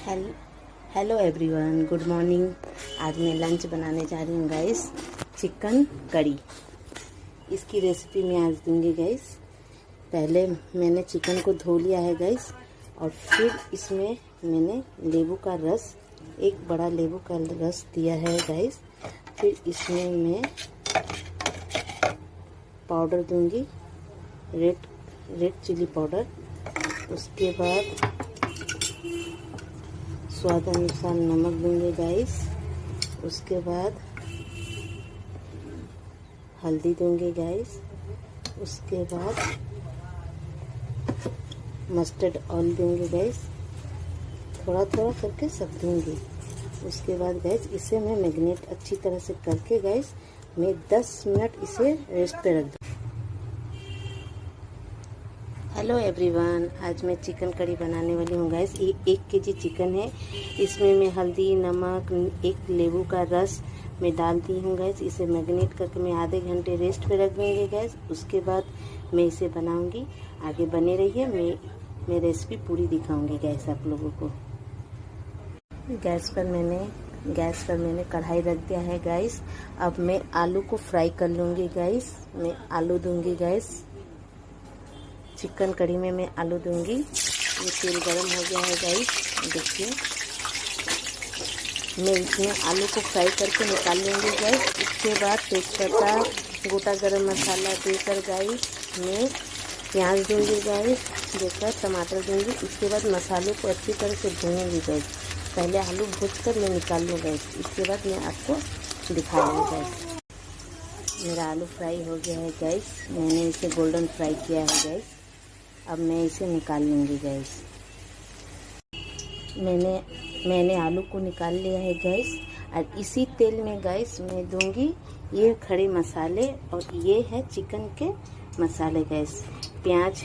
Hello hello everyone, good morning. आज मैं lunch बनाने जा रही हूँ गाइस, चिकन करी। इसकी रेसिपी मैं आज दूंगी गाइस। पहले मैंने चिकन को धो लिया है गाइस, और फिर इसमें मैंने नींबू का रस, एक बड़ा नींबू का रस दिया है गाइस। फिर इसमें मैं पाउडर दूंगी, रेड चिली पाउडर। उसके बाद स्वाद अनुसार नमक दूंगे गाइस। उसके बाद हल्दी दूंगे गाइस। उसके बाद मस्टर्ड ऑयल दूंगे गाइस, थोड़ा थोड़ा करके सब दूंगी। उसके बाद गाइस इसे मैं मैरिनेट अच्छी तरह से करके गाइस मैं 10 मिनट इसे रेस्ट पे रख दूँ। हेलो एवरीवन, आज मैं चिकन करी बनाने वाली हूँ गाइस। ये 1 केजी चिकन है। इसमें मैं हल्दी, नमक, एक नींबू का रस मैं डालती हूँ गैस। इसे मैरिनेट करके मैं आधे घंटे रेस्ट पे रख दूँगी गैस। उसके बाद मैं इसे बनाऊँगी। आगे बने रहिए, मैं रेसिपी पूरी दिखाऊँगी गैस आप लोगों को। गैस पर मैंने कढ़ाई रख दिया है गैस। अब मैं आलू को फ्राई कर लूँगी गैस। मैं आलू दूँगी गैस, चिकन करी में मैं आलू दूँगी। ये तेल गरम हो गया है गाइस, देखिए। मैं इसमें आलू को फ्राई करके निकाल लूँगी गाइस। इसके बाद तेजपत्ता, गोटा गरम मसाला देकर गाइस मैं प्याज दूँगी गाइस, देकर टमाटर दूँगी। इसके बाद मसालों को अच्छी तरह से भूनूँगी गाइस। पहले आलू भून कर मैं निकाल लूँ गाइस, इसके बाद मैं आपको दिखा दूँगी गाइस। मेरा आलू फ्राई हो गया है गाइस, मैंने इसे गोल्डन फ्राई किया है गाइस। अब मैं इसे निकाल लूँगी गैस। मैंने आलू को निकाल लिया है गैस। और इसी तेल में गैस मैं दूंगी ये खड़े मसाले, और ये है चिकन के मसाले गैस। प्याज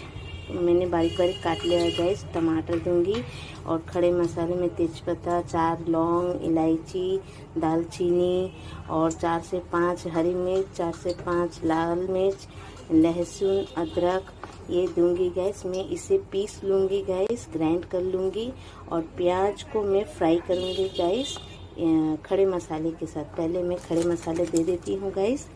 मैंने बारीक बारीक काट लिया है गैस। टमाटर दूंगी, और खड़े मसाले में तेजपत्ता, 4 लौंग, इलायची, दालचीनी, और 4 से 5 हरी मिर्च, 4 से 5 लाल मिर्च, लहसुन, अदरक ये दूंगी गैस। मैं इसे पीस लूँगी गैस, ग्राइंड कर लूँगी। और प्याज को मैं फ्राई करूँगी गैस खड़े मसाले के साथ। पहले मैं खड़े मसाले दे देती हूँ गैस।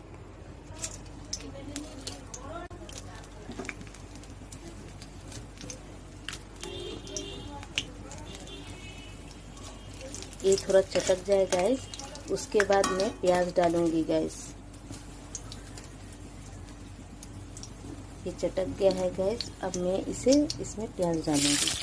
ये थोड़ा चटक जाए गैस, उसके बाद मैं प्याज डालूँगी गैस। ये चटक गया है गैस। अब मैं इसमें प्याज डालूंगी।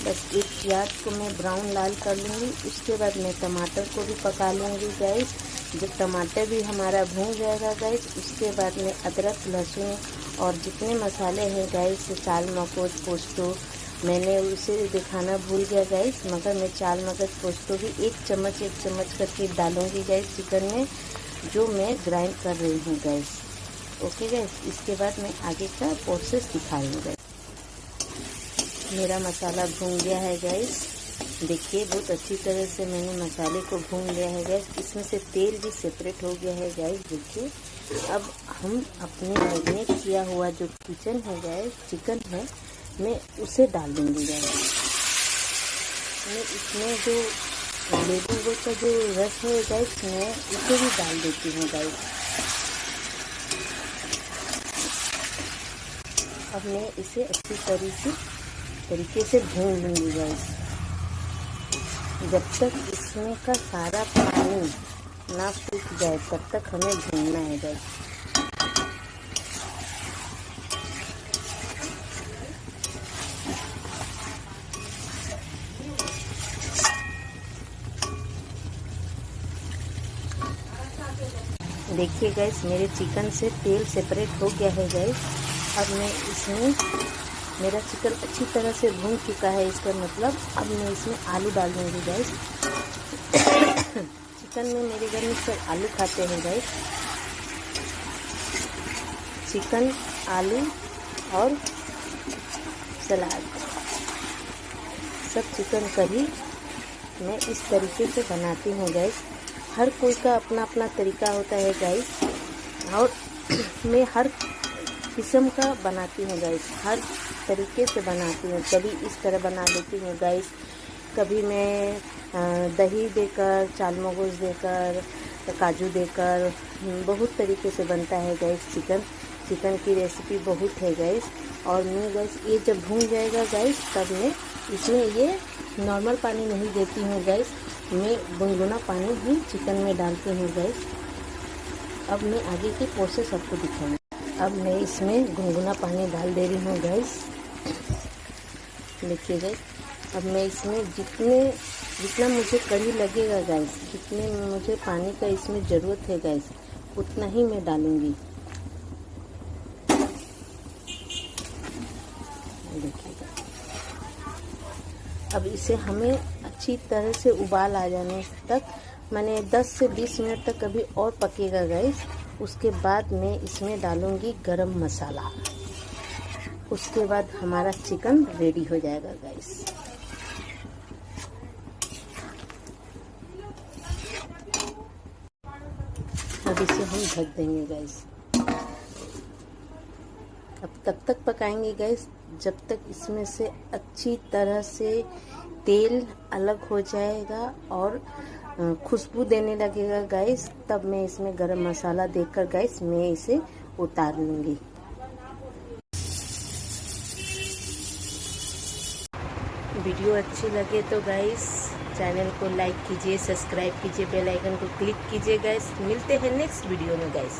बस एक प्याज को मैं ब्राउन लाल कर लूँगी। उसके बाद मैं टमाटर को भी पका लूँगी गैस। जब टमाटर भी हमारा भून जाएगा गैस, उसके बाद मैं अदरक, लहसुन और जितने मसाले हैं गैस, चाल मगज, पोस्तो, मैंने उसे दिखाना भूल गया गैस, मगर मैं चाल मगज, पोस्तो भी एक चम्मच करके डालूँगी गैस चिकन में, जो मैं ग्राइंड कर रही हूँ गैस। ओके गैस, इसके बाद मैं आगे का प्रोसेस दिखा रही हूँ गैस। मेरा मसाला भून गया है गैस, देखिए बहुत अच्छी तरह से मैंने मसाले को भून लिया है गैस। इसमें से तेल भी सेपरेट हो गया है गैस, देखिए। अब हम अपने मैरिनेट किया हुआ जो चिकन है गैस, चिकन है, मैं उसे डाल दूँगी गैस। मैं इसमें जो नींबू का जो रस है गैस, मैं उसे भी डाल देती हूँ गैस। अब मैं इसे अच्छी तरीके से भून लूँगी गैस, जब तक इसमें का सारा पानी ना सूख जाए तब तक हमें भूनना है गैस। देखिए गैस, मेरे चिकन से तेल सेपरेट हो गया है गैस। अब मैं इसमें, मेरा चिकन अच्छी तरह से भून चुका है, इसका मतलब अब मैं इसमें आलू डाल दूँगी गैस। चिकन में मेरे घर में सब आलू खाते हैं गैस। चिकन, आलू और सलाद, सब चिकन करी मैं इस तरीके से बनाती हूँ गाइस। हर कोई का अपना अपना तरीका होता है गाइस, और मैं हर किस्म का बनाती हूँ गाइस, हर तरीके से बनाती हूँ। कभी इस तरह बना लेती हूँ गाइस, कभी मैं दही देकर, चालमगोज़ देकर, काजू देकर, बहुत तरीके से बनता है गाइस चिकन की रेसिपी बहुत है गाइस। और मैं गाइस ये जब भून जाएगा गाइस, तब मैं इसमें ये नॉर्मल पानी नहीं देती हूँ गाइस, मैं गुनगुना पानी ही चिकन में डालती हूँ गाइस। अब मैं आगे की प्रोसेस आपको दिखाऊंगी। अब मैं इसमें गुनगुना पानी डाल दे रही हूँ गाइस। देखिए गाइस, अब मैं इसमें जितना मुझे कड़ी लगेगा गाइस, जितने मुझे पानी का इसमें ज़रूरत है गाइस, उतना ही मैं डालूँगी। देखिएगा, अब इसे हमें अच्छी तरह से उबाल आ जाने तक, मैंने 10 से 20 मिनट तक अभी और पकेगा गाइस। उसके बाद मैं इसमें डालूँगी गरम मसाला। उसके बाद हमारा चिकन रेडी हो जाएगा गाइस। अब इसे हम ढक देंगे गाइस। अब तब तक पकाएंगे गाइस जब तक इसमें से अच्छी तरह से तेल अलग हो जाएगा और खुशबू देने लगेगा गाइस। तब मैं इसमें गरम मसाला देकर गाइस मैं इसे उतार लूँगी। वीडियो अच्छी लगे तो गाइस चैनल को लाइक कीजिए, सब्सक्राइब कीजिए, बेल आइकन को क्लिक कीजिए गाइस। मिलते हैं नेक्स्ट वीडियो में गाइस।